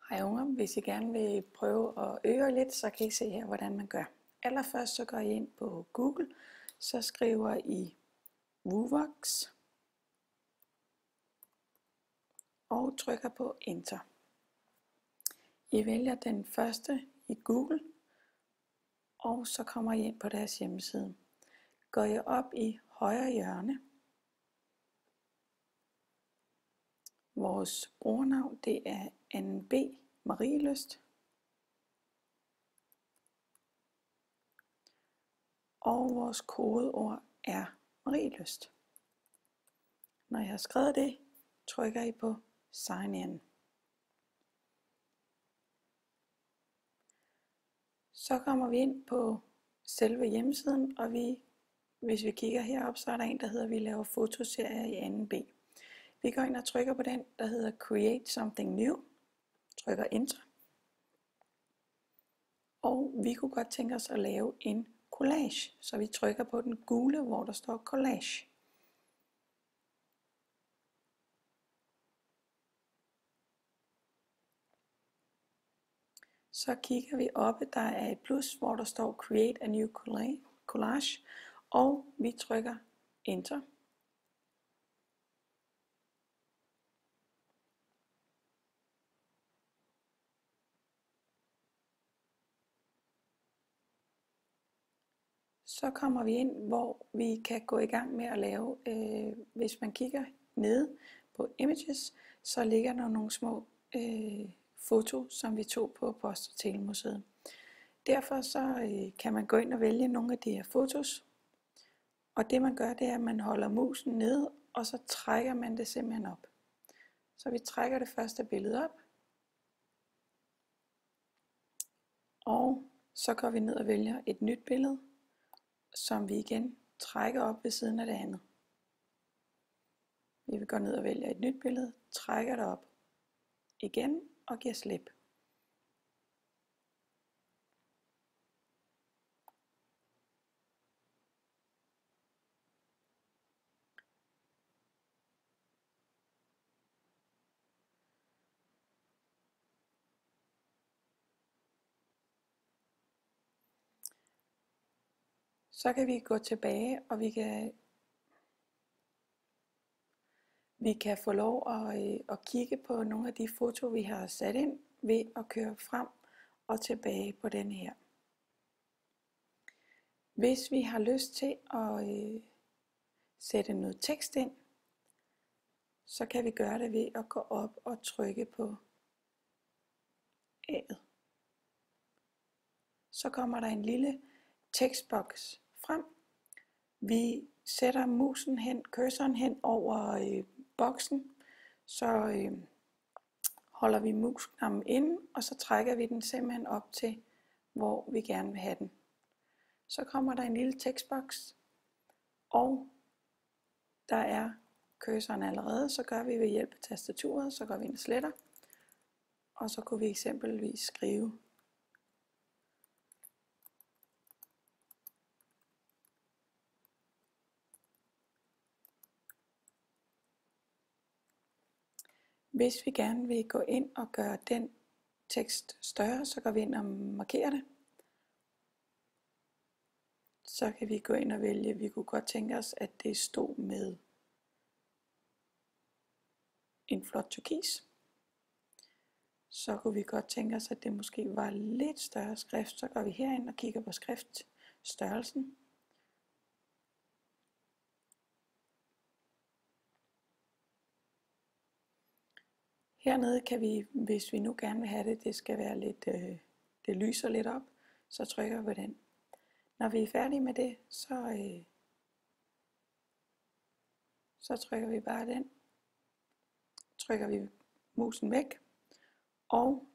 Hej unger, hvis I gerne vil prøve at øve lidt, så kan I se her, hvordan man gør. Allerførst så går I ind på Google, så skriver I Vuvox og trykker på Enter. I vælger den første i Google, og så kommer I ind på deres hjemmeside. Går I op i højre hjørne. Vores brugernavn det er NB Marielyst. Og vores kodeord er Marielyst. Når jeg har skrevet det, trykker I på Sign In. Så kommer vi ind på selve hjemmesiden, og hvis vi kigger herop, så er der en, der hedder, vi laver fotoserier i 2B. Vi går ind og trykker på den, der hedder Create Something New. Trykker Enter. Og vi kunne godt tænke os at lave en collage, så vi trykker på den gule, hvor der står collage. Så kigger vi oppe, der er et plus, hvor der står Create a New Collage, og vi trykker Enter. Så kommer vi ind, hvor vi kan gå i gang med at lave, hvis man kigger nede på Images, så ligger der nogle små foto, som vi tog på Post- og Telemuseet. Derfor så kan man gå ind og vælge nogle af de her fotos, og det man gør, det er, at man holder musen nede, og så trækker man det simpelthen op. Så vi trækker det første billede op, og så går vi ned og vælger et nyt billede, som vi igen trækker op ved siden af det andet. Vi vil gå ned og vælge et nyt billede, trækker det op igen og giver slip. Så kan vi gå tilbage, og vi kan få lov at kigge på nogle af de foto, vi har sat ind, ved at køre frem og tilbage på den her. Hvis vi har lyst til at sætte noget tekst ind, så kan vi gøre det ved at gå op og trykke på A'et. Så kommer der en lille tekstboks frem. Vi sætter cursoren hen over boksen, så holder vi musknammen inde, og så trækker vi den simpelthen op til, hvor vi gerne vil have den. Så kommer der en lille tekstboks, og der er cursoren allerede, så gør vi ved hjælp af tastaturet, så går vi ind og sletter, og så kunne vi eksempelvis skrive Hvis vi gerne vil gå ind og gøre den tekst større, så går vi ind og markerer det. Så kan vi gå ind og vælge, vi kunne godt tænke os, at det stod med en flot turkis. Så kunne vi godt tænke os, at det måske var lidt større skrift. Så går vi herind og kigger på skriftstørrelsen. Hernede kan vi, hvis vi nu gerne vil have det, det skal være lidt, det lyser lidt op, så trykker vi på den. Når vi er færdige med det, så trykker vi bare den. Trykker vi musen væk, og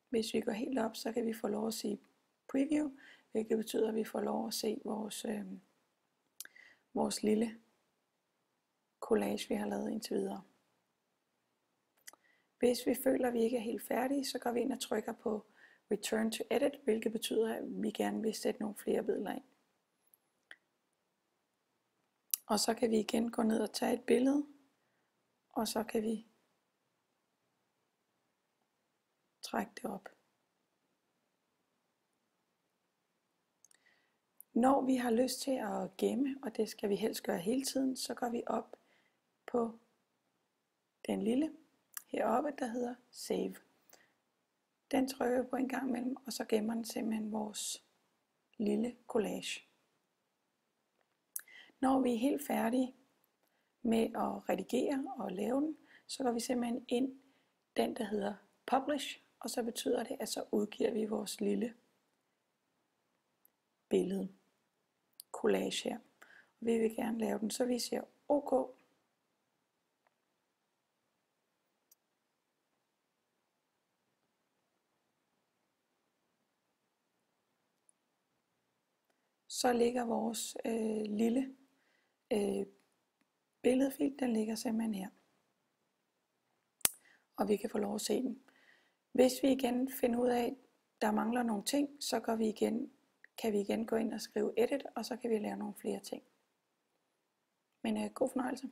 hvis vi går helt op, så kan vi få lov at sige preview, hvilket betyder, at vi får lov at se vores lille collage, vi har lavet indtil videre. Hvis vi føler, at vi ikke er helt færdige, så går vi ind og trykker på Return to Edit, hvilket betyder, at vi gerne vil sætte nogle flere billeder ind. Og så kan vi igen gå ned og tage et billede, og så kan vi trække det op. Når vi har lyst til at gemme, og det skal vi helst gøre hele tiden, så går vi op på den lille heroppe, der hedder Save. Den trykker vi på en gang imellem, og så gemmer den simpelthen vores lille collage. Når vi er helt færdige med at redigere og lave den, så går vi simpelthen ind den, der hedder Publish, og så betyder det, at så udgiver vi vores lille billede, collage her. Vi vil gerne lave den, så vi siger OK. Så ligger vores lille billedfil, den ligger simpelthen her. Og vi kan få lov at se den. Hvis vi igen finder ud af, at der mangler nogle ting, så kan vi igen gå ind og skrive edit, og så kan vi lave nogle flere ting. Men god fornøjelse.